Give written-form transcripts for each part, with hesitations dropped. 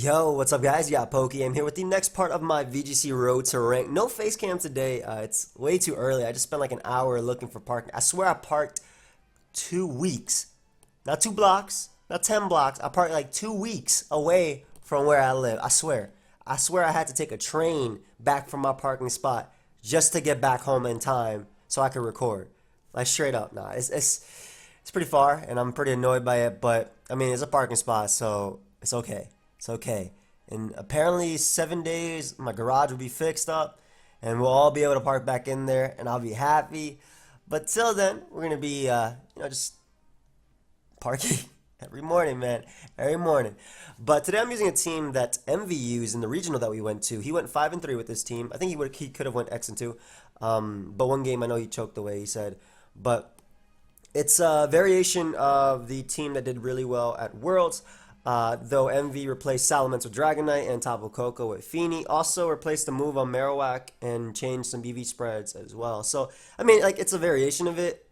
Yo, what's up guys? Yeah, Pokey. I'm here with the next part of my VGC road to rank. No face cam today. It's way too early. I just spent like an hour looking for parking. I swear I parked 2 weeks. Not 2 blocks, not 10 blocks. I parked like 2 weeks away from where I live. I swear. I swear I had to take a train back from my parking spot just to get back home in time so I could record. Like straight up. Nah, it's pretty far and I'm pretty annoyed by it, but I mean, it's a parking spot, so it's okay. It's okay. And apparently 7 days, my garage will be fixed up and we'll all be able to park back in there and I'll be happy. But till then, we're going to be, just parking every morning, man. Every morning. But today I'm using a team that MV used in the regional that we went to. He went 5-3 with this team. I think he could have went X-2. But one game I know he choked away, he said. But it's a variation of the team that did really well at Worlds. Though MV replaced Salamence with Dragonite and Tapu Koko with Feeny. Also replaced the move on Marowak and changed some BV spreads as well. So, I mean, like, it's a variation of it.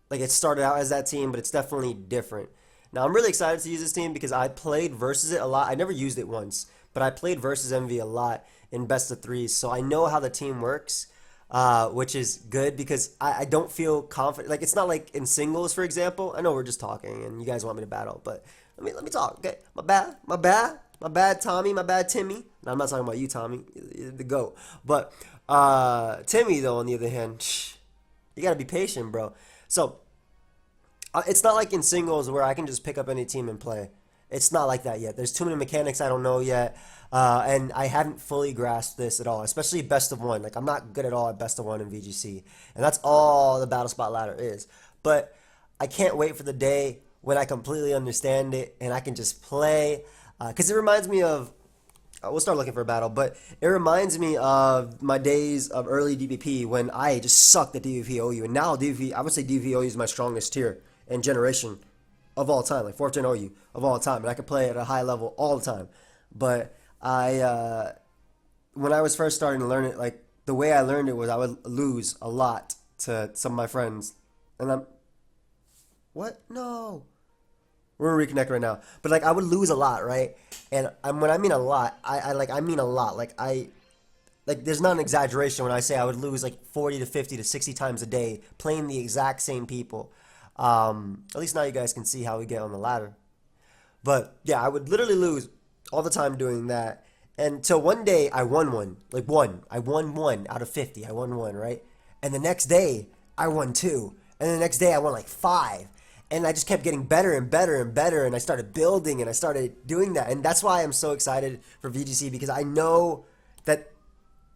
Like, it started out as that team, but it's definitely different. Now, I'm really excited to use this team because I played versus it a lot. I never used it once, but I played versus MV a lot in best of threes. So I know how the team works, which is good because I don't feel confident. Like, it's not like in singles, for example. I know we're just talking and you guys want me to battle, but let me talk, okay? My bad, Tommy, my bad, Timmy. No, I'm not talking about you, Tommy, the GOAT. But Timmy, though, on the other hand, you gotta be patient, bro. So it's not like in singles where I can just pick up any team and play. It's not like that yet. There's too many mechanics I don't know yet, and I haven't fully grasped this at all, especially best of one. Like, I'm not good at all at best of one in VGC, and that's all the Battle Spot ladder is. But I can't wait for the day when I completely understand it and I can just play, because it reminds me of, we'll start looking for a battle, but it reminds me of my days of early DPP when I just sucked at DPP OU, and now DPP, I would say DPP OU is my strongest tier and generation of all time, like 4th gen OU of all time, and I could play at a high level all the time. But when I was first starting to learn it, like the way I learned it was I would lose a lot to some of my friends, and what? No. We're gonna reconnect right now. But like I would lose a lot, right? And when I mean a lot, I mean a lot. Like there's not an exaggeration when I say I would lose like 40 to 50 to 60 times a day playing the exact same people. At least now you guys can see how we get on the ladder. But yeah, I would literally lose all the time doing that. Until one day I won one. Like one. I won one out of 50. I won one, right? And the next day I won two. And the next day I won like five. And I just kept getting better and better and better, and I started building, and I started doing that. And that's why I'm so excited for VGC, because I know that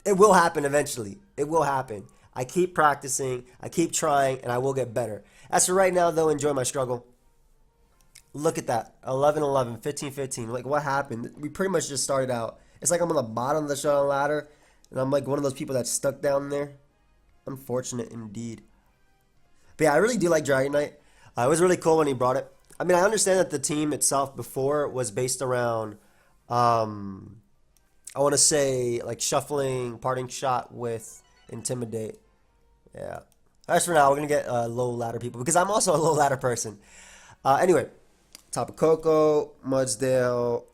it will happen eventually. It will happen. I keep practicing, I keep trying, and I will get better. As for right now, though, enjoy my struggle. Look at that. 11-11, 15-15. Like, what happened? We pretty much just started out. It's like I'm on the bottom of the shutdown ladder, and I'm like one of those people that's stuck down there. Unfortunate indeed. But yeah, I really do like Dragonite. It was really cool when he brought it. I mean, I understand that the team itself before was based around, I want to say, like, shuffling, parting shot with intimidate. Yeah. As for now, we're going to get low ladder people, because I'm also a low ladder person. Anyway, Tapu Koko, Mudsdale,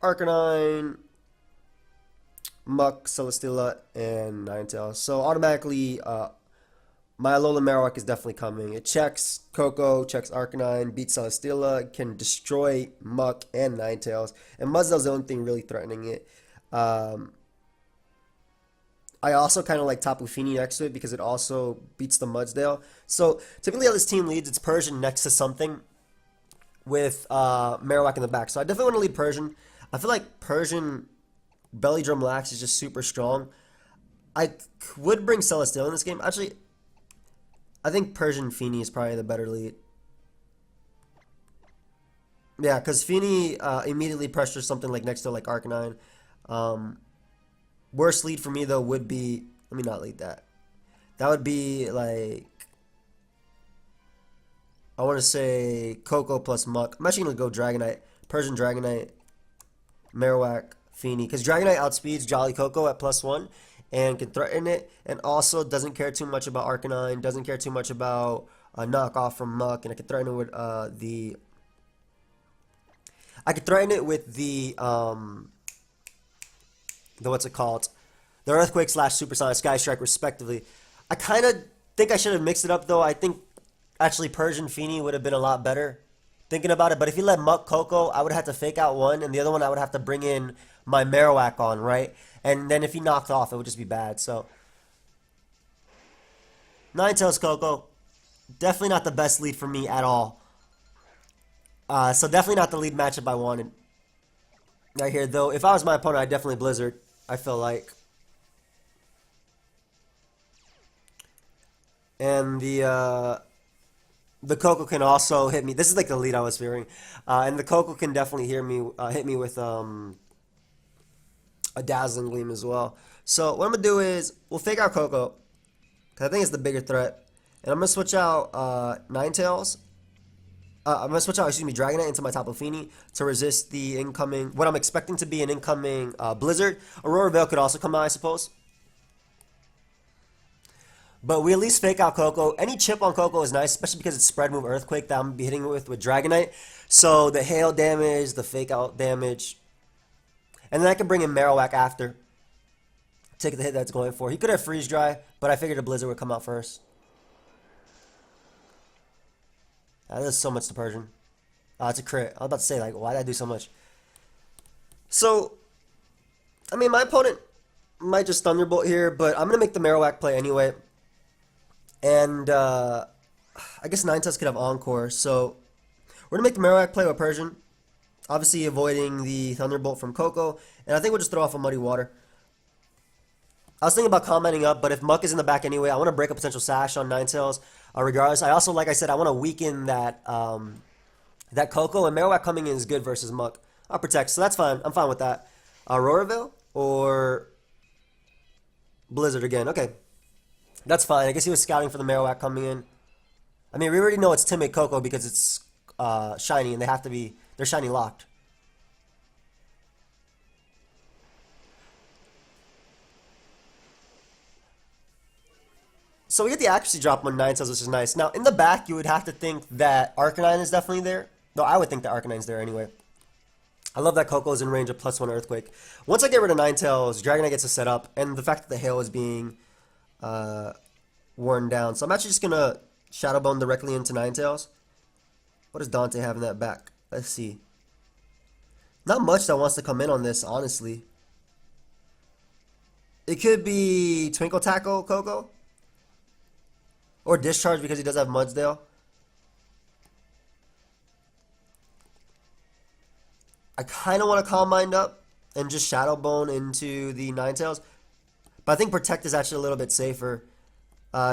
Arcanine, Muck, Celesteela, and Ninetales. So automatically, my Alolan Marowak is definitely coming. It checks Koko, checks Arcanine, beats Celesteela, can destroy Muck and Ninetales. And Mudsdale's the only thing really threatening it. I also kind of like Tapu Fini next to it because it also beats the Mudsdale. So typically how this team leads, it's Persian next to something with Marowak in the back. So I definitely want to lead Persian. I feel like Persian Belly Drum Lax is just super strong. I would bring Celesteela in this game. Actually, I think Persian Feeny is probably the better lead. Yeah, because Feeny immediately pressures something like next to like Arcanine. Worst lead for me though would be, let me not lead that. That would be like, I want to say Koko plus Muck. I'm actually going to go Dragonite. Persian Dragonite, Marowak, Feeny. Because Dragonite outspeeds Jolly Koko at +1. And can threaten it, and also doesn't care too much about Arcanine, doesn't care too much about knockoff from Muck, and I can threaten it with I could threaten it with the what's it called? The Earthquake slash Supersonic Sky Strike, respectively. I kind of think I should have mixed it up, though. I think actually Persian Feeny would have been a lot better thinking about it. But if you let Muck Coco, I would have to fake out one, and the other one I would have to bring in my Marowak on, right? And then if he knocked off, it would just be bad. So, Ninetales Coco, definitely not the best lead for me at all. So definitely not the lead matchup I wanted right here, though. If I was my opponent, I'd definitely Blizzard, I feel like. And the Coco can also hit me. This is like the lead I was fearing. And the Coco can definitely hit me with a Dazzling Gleam as well. So what I'm going to do is, we'll fake out Coco, because I think it's the bigger threat. And I'm going to switch out Ninetales. I'm going to switch out, Dragonite into my Tapu Fini to resist the incoming, what I'm expecting to be an incoming Blizzard. Aurora Veil could also come out, I suppose. But we at least fake out Coco. Any chip on Coco is nice, especially because it's spread move Earthquake that I'm going to be hitting with Dragonite. So the hail damage, the fake out damage. And then I can bring in Marowak after. Take the hit that's going for. He could have Freeze Dry, but I figured a Blizzard would come out first. That does so much to Persian. It's a crit. I was about to say, like, why did I do so much? So, I mean, my opponent might just Thunderbolt here, but I'm going to make the Marowak play anyway. And, I guess Ninetales could have Encore. So, we're going to make the Marowak play with Persian. Obviously, avoiding the Thunderbolt from Coco. And I think we'll just throw off a Muddy Water. I was thinking about commenting up, but if Muck is in the back anyway, I want to break a potential Sash on Ninetales. Regardless, I also, like I said, I want to weaken that that Coco, and Marowak coming in is good versus Muck. I'll protect, so that's fine. I'm fine with that. Auroraville or Blizzard again. Okay, that's fine. I guess he was scouting for the Marowak coming in. I mean, we already know it's Timid Coco because it's shiny, and they're shiny locked. So we get the accuracy drop on Ninetales, which is nice. Now, in the back, you would have to think that Arcanine is definitely there. No, I would think that Arcanine's there anyway. I love that Coco is in range of +1 Earthquake. Once I get rid of Ninetales, Dragonite gets a set up, and the fact that the hail is being worn down. So I'm actually just going to Shadow Bone directly into Ninetales. What does Dante have in that back? Let's see. Not much that wants to come in on this, honestly. It could be Twinkle Tackle Coco. Or Discharge because he does have Mudsdale. I kind of want to Calm Mind up and just Shadow Bone into the Ninetales. But I think Protect is actually a little bit safer.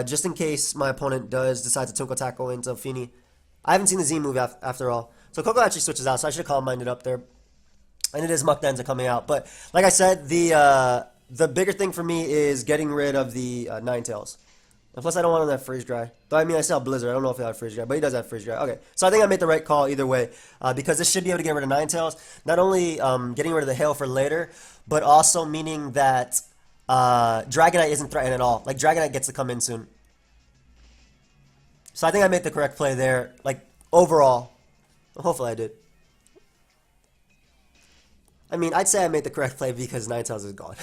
Just in case my opponent does decide to Twinkle Tackle into Fini. I haven't seen the Z move after all. So Coco actually switches out, so I should have Calm Minded up there. And it is Muck Denza coming out. But like I said, the bigger thing for me is getting rid of the Ninetales. And plus, I don't want him to have Freeze Dry. Though, I mean, I still have Blizzard. I don't know if he'll have Freeze Dry, but he does have Freeze Dry. Okay, so I think I made the right call either way. Because this should be able to get rid of Ninetales. Not only getting rid of the hail for later, but also meaning that Dragonite isn't threatened at all. Like, Dragonite gets to come in soon. So I think I made the correct play there. Like, overall. Hopefully I did. I mean, I'd say I made the correct play because Ninetales is gone.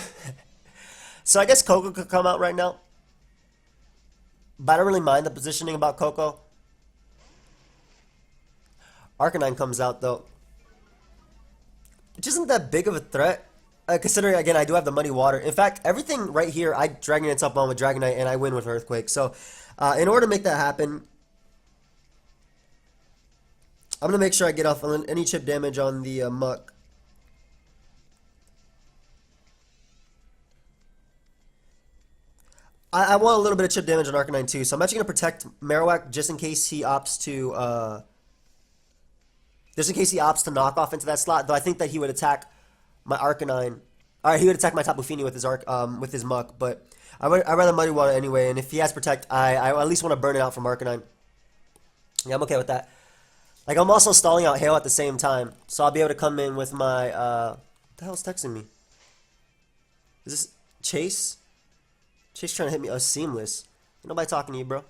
So I guess Coco could come out right now. But I don't really mind the positioning about Coco. Arcanine comes out, though. Which isn't that big of a threat. Considering, again, I do have the Muddy Water. In fact, everything right here, I Dragonite's up on with Dragonite, and I win with Earthquake. So, in order to make that happen, I'm going to make sure I get off any chip damage on the Muck. I want a little bit of chip damage on Arcanine too, so I'm actually going to protect Marowak just in case he opts to knock off into that slot. Though I think that he would attack my Arcanine. Alright, he would attack my Tapu Fini with his Muck, but I'd rather Muddy Water anyway, and if he has Protect, I at least want to burn it out from Arcanine. Yeah, I'm okay with that. Like, I'm also stalling out Hail at the same time, so I'll be able to come in with my, what the hell's texting me? Is this Chase? Chase trying to hit me. Seamless. Ain't nobody talking to you, bro.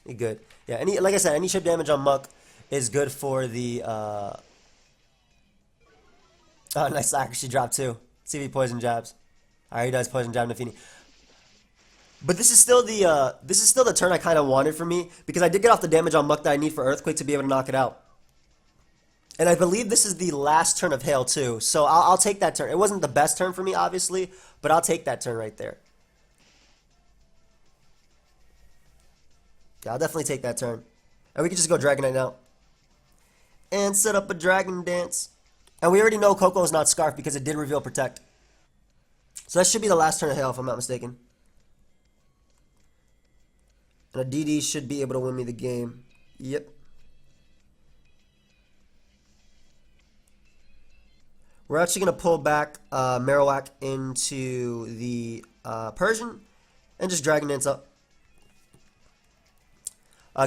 You good. Yeah, like I said, any chip damage on Muck is good for the Oh, nice accuracy drop too. See if he poison jabs. Alright, he does poison jab Nafini. But this is still the turn I kind of wanted for me because I did get off the damage on Muck that I need for Earthquake to be able to knock it out. And I believe this is the last turn of Hail too, so I'll take that turn. It wasn't the best turn for me, obviously, but I'll take that turn right there. Yeah, I'll definitely take that turn. And we can just go Dragonite now. And set up a Dragon Dance. And we already know Coco is not Scarf because it did reveal Protect. So that should be the last turn of Hail if I'm not mistaken. And a DD should be able to win me the game. Yep. We're actually going to pull back Marowak into the Persian and just Dragon Dance up.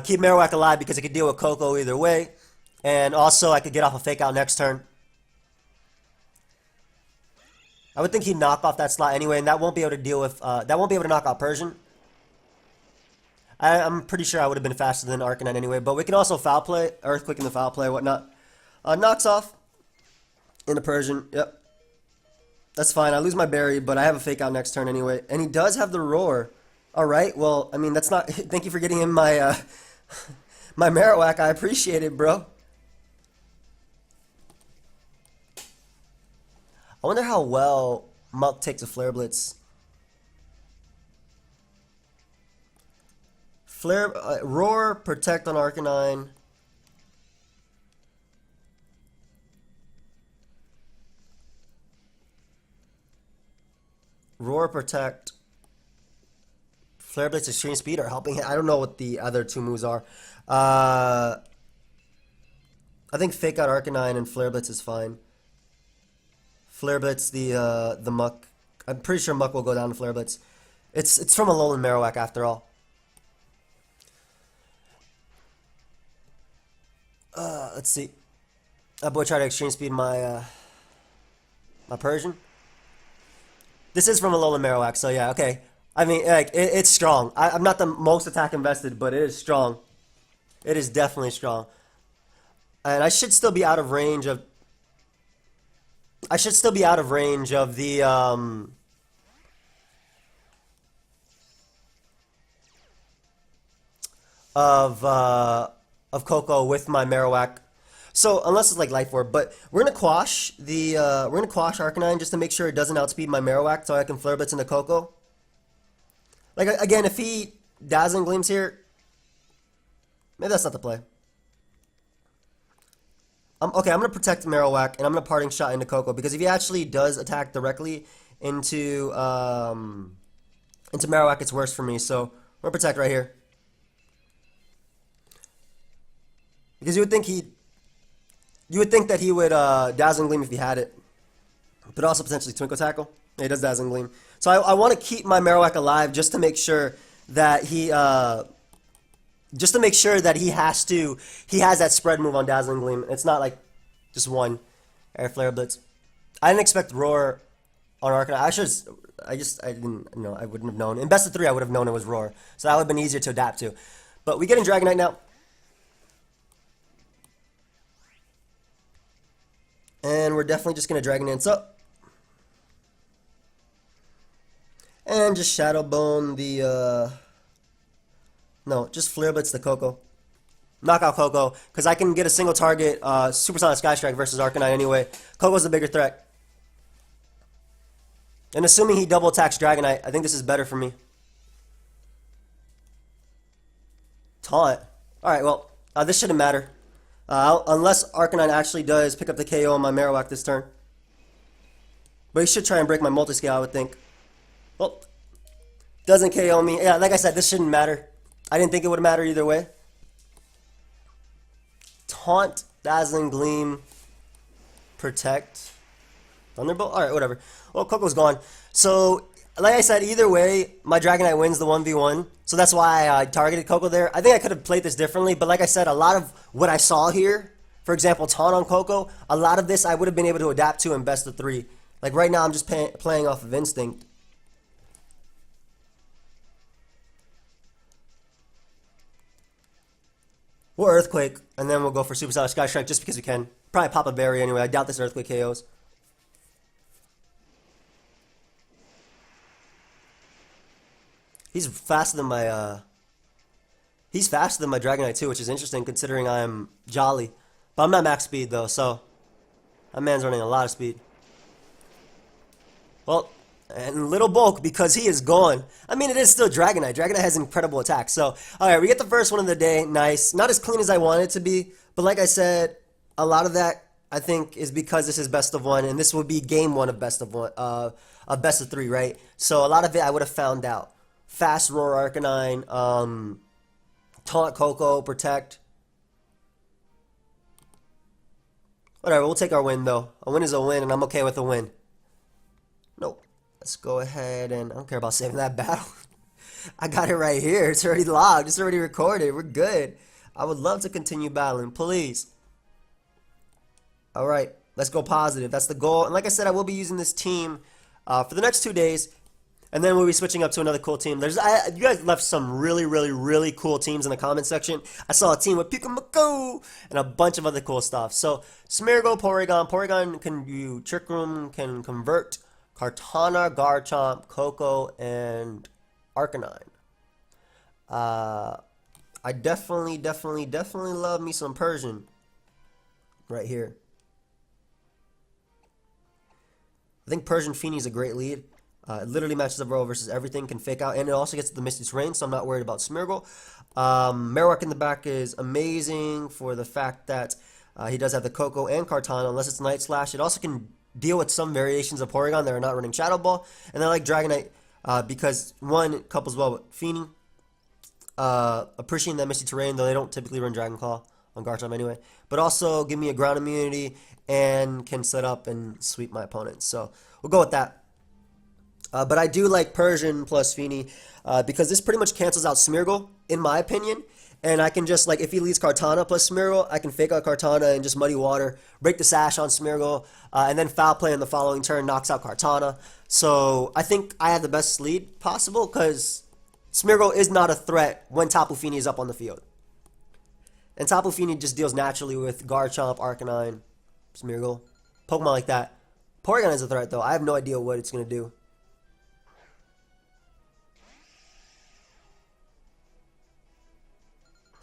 Keep Marowak alive because it could deal with Coco either way. And also I could get off a Fake Out next turn. I would think he'd knock off that slot anyway, and that won't be able to deal with, that won't be able to knock out Persian. I'm pretty sure I would have been faster than Arcanine anyway, but we can also foul play, Earthquake in the foul play, whatnot. Knocks off in the Persian, yep. That's fine, I lose my berry, but I have a Fake Out next turn anyway. And he does have the Roar. Alright, well, I mean, that's not, thank you for getting him my, my Marowak, I appreciate it, bro. I wonder how well Muck takes a Flare Blitz. Flare, Roar, Protect on Arcanine. Roar, Protect. Flare Blitz, Extreme Speed are helping him. I don't know what the other two moves are. I think Fake Out Arcanine and Flare Blitz is fine. Flare Blitz, the Muck. I'm pretty sure Muck will go down to Flare Blitz. It's from a Alolan Marowak after all. Let's see. That boy tried to Extreme Speed my my Persian. This is from a Alolan Marowak, so yeah, okay. I mean, like it's strong. I'm not the most attack invested, but it is strong. It is definitely strong. And I should still be out of range of. I should still be out of range of the of Coco with my Marowak. So unless it's like Life Orb, but we're gonna quash the we're gonna quash Arcanine just to make sure it doesn't outspeed my Marowak, so I can Flare Blitz into Coco. Like again, if he Dazzling Gleams here, maybe that's not the play. Okay, I'm going to protect Marowak, and I'm going to Parting Shot into Coco, because if he actually does attack directly into Marowak, it's worse for me, so we're going to protect right here. Because you would think that he would Dazzling Gleam if he had it, but also potentially Twinkle Tackle. Yeah, he does Dazzling Gleam. So I want to keep my Marowak alive just to make sure that he has that spread move on Dazzling Gleam. It's not like just one Air Flare Blitz. I didn't expect Roar on Arcanine. I didn't know. I wouldn't have known. In best of 3, I would have known it was Roar, so that would have been easier to adapt to. But we get in Dragonite now, and we're definitely just gonna Dragon Dance up, and just Shadow Bone the. No, just Flare Blitz the Coco. Knock out Coco, because I can get a single target Supersonic Sky Strike versus Arcanine anyway. Coco's the bigger threat. And assuming he double attacks Dragonite, I think this is better for me. Taunt. Alright, well, this shouldn't matter. Unless Arcanine actually does pick up the KO on my Marowak this turn. But he should try and break my Multiscale, I would think. Well, doesn't KO me. Yeah, like I said, this shouldn't matter. I didn't think it would matter either way. Taunt, Dazzling Gleam, Protect, Thunderbolt? Alright, whatever. Well, Coco's gone. So, like I said, either way, my Dragonite wins the 1v1. So that's why I targeted Coco there. I think I could have played this differently, but like I said, a lot of what I saw here, for example, Taunt on Coco, a lot of this I would have been able to adapt to in best of 3. Like right now, I'm just playing off of instinct. We'll Earthquake, and then we'll go for Supersonic Sky Strike just because we can. Probably pop a berry anyway. I doubt this Earthquake KOs. He's faster than my he's faster than my Dragonite too, which is interesting considering I'm Jolly. But I'm not max speed though, so that man's running a lot of speed. Well, and little bulk because he is gone. I mean, it is still Dragonite. Dragonite has incredible attack. So, alright, we get the first one of the day. Nice. Not as clean as I want it to be, but like I said, a lot of that I think is because this is best of one, and this would be game one of best of one, of best of three, right? So a lot of it I would have found out. Fast Roar Arcanine, Taunt Coco, Protect. Whatever, we'll take our win though. A win is a win, and I'm okay with a win. Nope. Let's go ahead and I don't care about saving that battle. I got it right here. It's already logged. It's already recorded. We're good. I would love to continue battling, please. All right, let's go positive. That's the goal. And like I said, I will be using this team for the next 2 days, and then we'll be switching up to another cool team. You guys left some really cool teams in the comment section. I saw a team with PokeaimMD and a bunch of other cool stuff. So Smeargle, Porygon. Porygon can do Trick Room, can convert. Kartana, Garchomp, Coco, and Arcanine. I definitely love me some Persian right here. I think Persian Feeny is a great lead. It literally matches up roll versus everything, can fake out, and it also gets the Misty Terrain, so I'm not worried about Smeargle. Marowak in the back is amazing for the fact that he does have the Coco and Kartana, unless it's Night Slash. It also can deal with some variations of Porygon that are not running Shadow Ball, and I like Dragonite because, one, it couples well with Feeny, appreciating that Misty Terrain, though they don't typically run Dragon Claw on Garchomp anyway, but also give me a ground immunity and can set up and sweep my opponents. So we'll go with that. But I do like Persian plus Feeny because this pretty much cancels out Smeargle, in my opinion. And I can just, like, if he leads Kartana plus Smeargle, I can fake out Kartana and just Muddy Water, break the Sash on Smeargle, and then Foul Play in the following turn knocks out Kartana. So I think I have the best lead possible because Smeargle is not a threat when Tapu Fini is up on the field. And Tapu Fini just deals naturally with Garchomp, Arcanine, Smeargle, Pokemon like that. Porygon is a threat, though. I have no idea what it's going to do.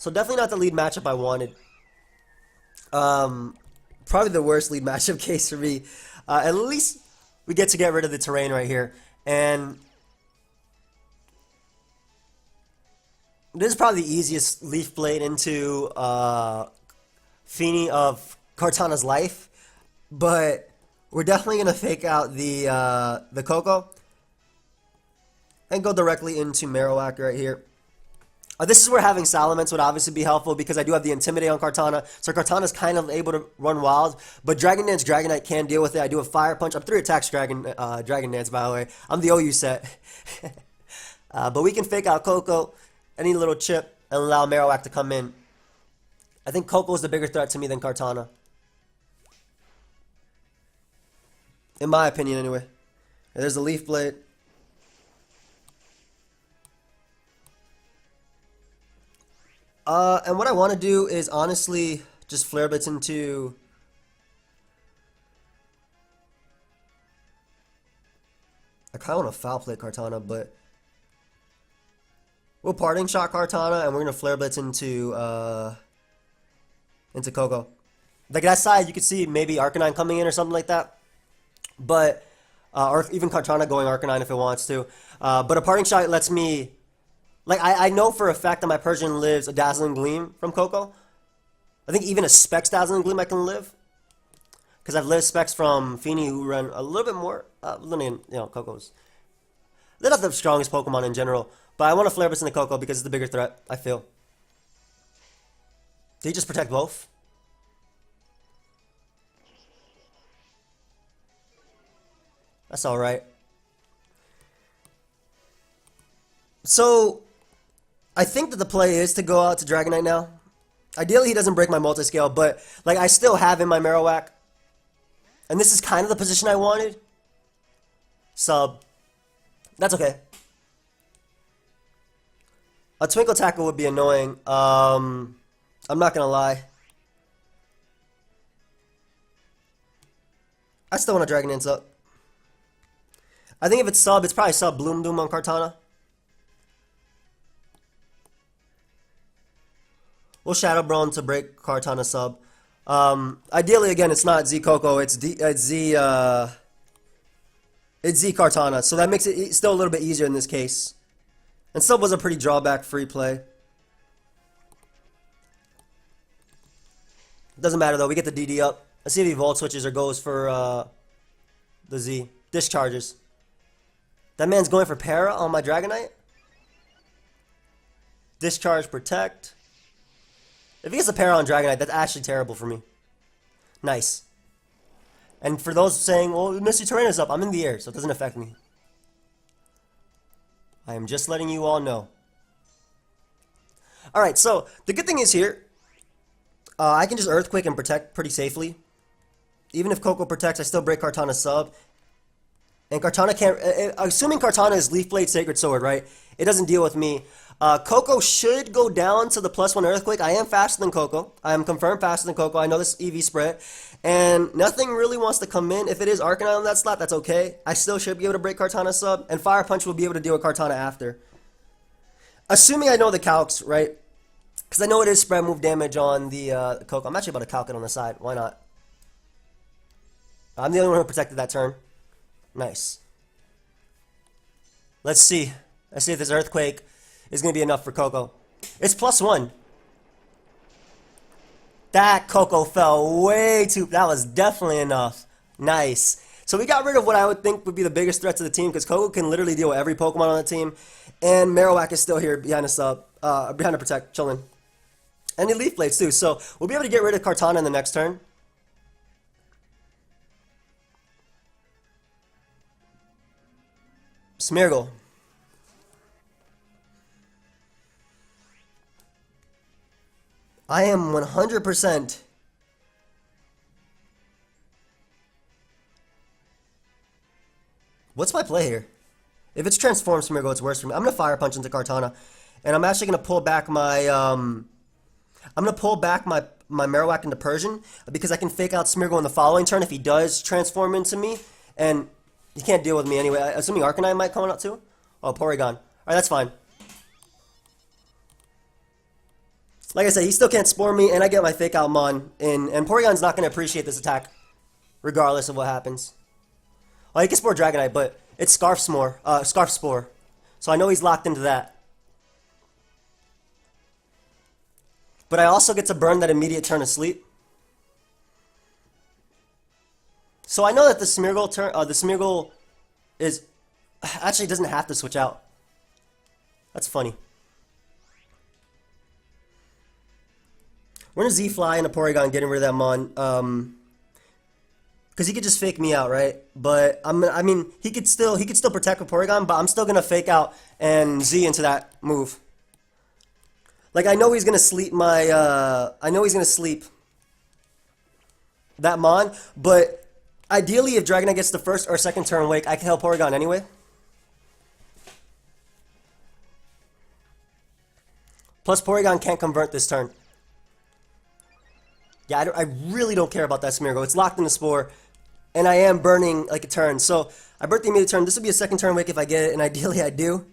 So definitely not the lead matchup I wanted. Probably the worst lead matchup case for me. At least we get to get rid of the terrain right here. And this is probably the easiest Leaf Blade into Feeny of Kartana's life. But we're definitely going to fake out the Coco and go directly into Marowak right here. This is where having Salamence would obviously be helpful because I do have the Intimidate on Kartana. So Kartana's kind of able to run wild. But Dragon Dance, Dragonite can deal with it. I do have Fire Punch. I'm 3 attacks Dragon Dance, by the way. I'm the OU set. But we can fake out Coco, any little chip, and allow Marowak to come in. I think Coco is the bigger threat to me than Kartana. In my opinion, anyway. And there's the Leaf Blade. And what I want to do is honestly just Flare Blitz into... I kind of want to Foul Play Kartana, but... We'll Parting Shot Kartana, and we're going to Flare Blitz into Coco. Like that side, you could see maybe Arcanine coming in or something like that. But... or even Kartana going Arcanine if it wants to. But a Parting Shot lets me... Like, I know for a fact that my Persian lives a Dazzling Gleam from Coco. I think even a Specs Dazzling Gleam I can live. Because I've lived Specs from Feeny who run a little bit more. Coco's. They're not the strongest Pokemon in general. But I want to Flare Blitz into Coco because it's the bigger threat, I feel. Did he just protect both? That's alright. So... I think that the play is to go out to Dragonite now. Ideally, he doesn't break my multi-scale, but like I still have in my Marowak. And this is kind of the position I wanted. Sub. That's okay. A Twinkle Tackle would be annoying. I'm not going to lie. I still want to Dragon Dance up. I think if it's sub, it's probably sub Bloom Doom on Kartana. We'll Shadow Bone to break Kartana sub. Ideally, again, it's not Z Coco, it's Z Kartana, so that makes it still a little bit easier in this case. And sub was a pretty drawback-free play. Doesn't matter though, we get the DD up. Let's see if he Volt switches or goes for the Z. Discharges. That man's going for Para on my Dragonite. Discharge, Protect. If he gets a Para on Dragonite, that's actually terrible for me. Nice. And for those saying, well, Misty Terrain is up, I'm in the air, so it doesn't affect me. I am just letting you all know. Alright, so the good thing is here, I can just Earthquake and Protect pretty safely. Even if Coco protects, I still break Kartana sub. And Kartana can't, assuming Kartana is Leaf Blade, Sacred Sword, right? It doesn't deal with me. Coco should go down to the +1 Earthquake. I am faster than Coco. I am confirmed faster than Coco. I know this EV spread. And nothing really wants to come in. If it is Arcanine on that slot, that's okay. I still should be able to break Kartana sub. And Fire Punch will be able to deal with Kartana after. Assuming I know the calcs, right? Because I know it is spread move damage on the Coco. I'm actually about to calc it on the side. Why not? I'm the only one who protected that turn. Nice. Let's see. Let's see if this Earthquake is going to be enough for Coco. It's +1. That Coco fell way too... That was definitely enough. Nice. So we got rid of what I would think would be the biggest threat to the team, because Coco can literally deal with every Pokemon on the team. And Marowak is still here behind us up, behind the Protect, chilling. And the Leaf Blades too. So we'll be able to get rid of Kartana in the next turn. Smeargle. I am 100%. What's my play here? If it's Transform Smeargle, it's worse for me. I'm gonna Fire Punch into Kartana, and I'm actually gonna pull back my my Marowak into Persian, because I can fake out Smeargle in the following turn if he does transform into me, and he can't deal with me anyway. Assuming Arcanine might come out too. Oh, Porygon. Alright, that's fine. Like I said, he still can't Spore me, and I get my Fake Out Mon in, and Porygon's not going to appreciate this attack, regardless of what happens. Oh, he can Spore Dragonite, but it's Scarf Spore. So I know he's locked into that. But I also get to burn that immediate turn of sleep. So I know that the Smeargle is actually doesn't have to switch out. That's funny. We're gonna Z-Fly into Porygon, getting rid of that Mon, because he could just fake me out, right? But I mean, he could still protect with Porygon, but I'm still gonna fake out and Z into that move. Like, I know he's gonna sleep my that Mon, but ideally, if Dragonite gets the first or second turn wake, I can help Porygon anyway. Plus, Porygon can't convert this turn. Yeah, I really don't care about that Smeargle. It's locked in the Spore, and I am burning like a turn. So I burnt the immediate turn. This would be a second turn wake if I get it, and ideally I do.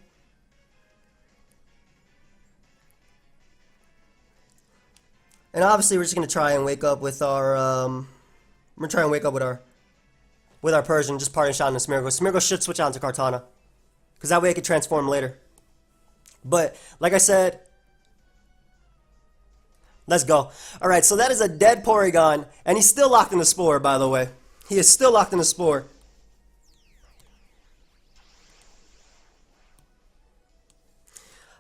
And obviously we're just gonna try and wake up with our we're gonna try and wake up with our Persian, just parting shot into Smeargle. Smeargle should switch out into Kartana, because that way I can transform later. But like I said, let's go. Alright, so that is a dead Porygon, and he's still locked in the Spore, by the way. He is still locked in the Spore.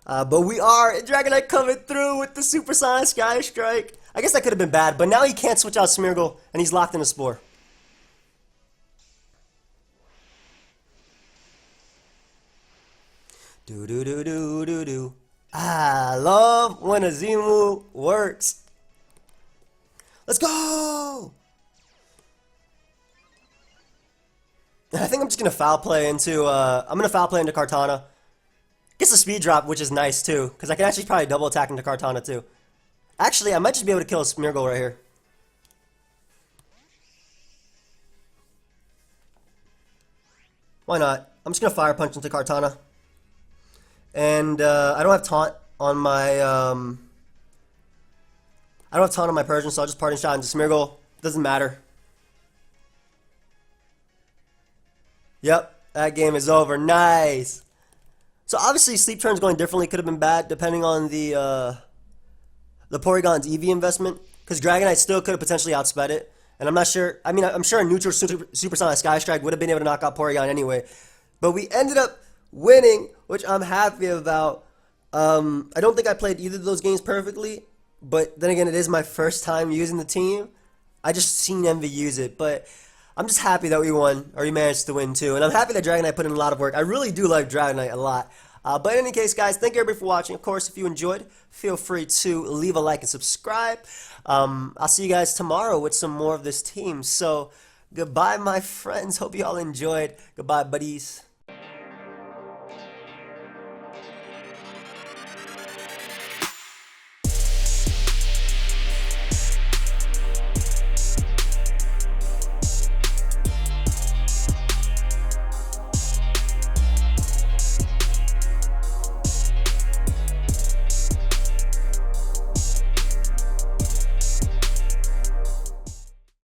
But we are Dragonite coming through with the Supersonic Sky Strike. I guess that could have been bad, but now he can't switch out Smeargle, and he's locked in the Spore. Do do do do do do. I love when a Z-move works. Let's go! I think I'm just gonna foul play into Kartana. Gets a speed drop, which is nice too, because I can actually probably double attack into Kartana too. Actually, I might just be able to kill a Smeargle right here. Why not? I'm just gonna Fire Punch into Kartana. And I don't have Taunt on my I don't have a ton on my Persian, so I'll just parting shot into Smeargle. Doesn't matter. Yep, that game is over. Nice. So obviously Sleep Turn's going differently. Could have been bad depending on the Porygon's EV investment, because Dragonite still could have potentially outsped it. And I'm not sure. I mean, I'm sure a neutral Supersonic Sky Strike would have been able to knock out Porygon anyway. But we ended up winning, which I'm happy about. I don't think I played either of those games perfectly, but then again, it is my first time using the team. I just seen Envy use it, but I'm just happy that we won, or we managed to win too. And I'm happy that Dragonite put in a lot of work. I really do like Dragonite a lot. But in any case, guys, thank you everybody for watching. Of course, if you enjoyed, feel free to leave a like and subscribe. I'll see you guys tomorrow with some more of this team. So, goodbye, my friends. Hope you all enjoyed. Goodbye, buddies.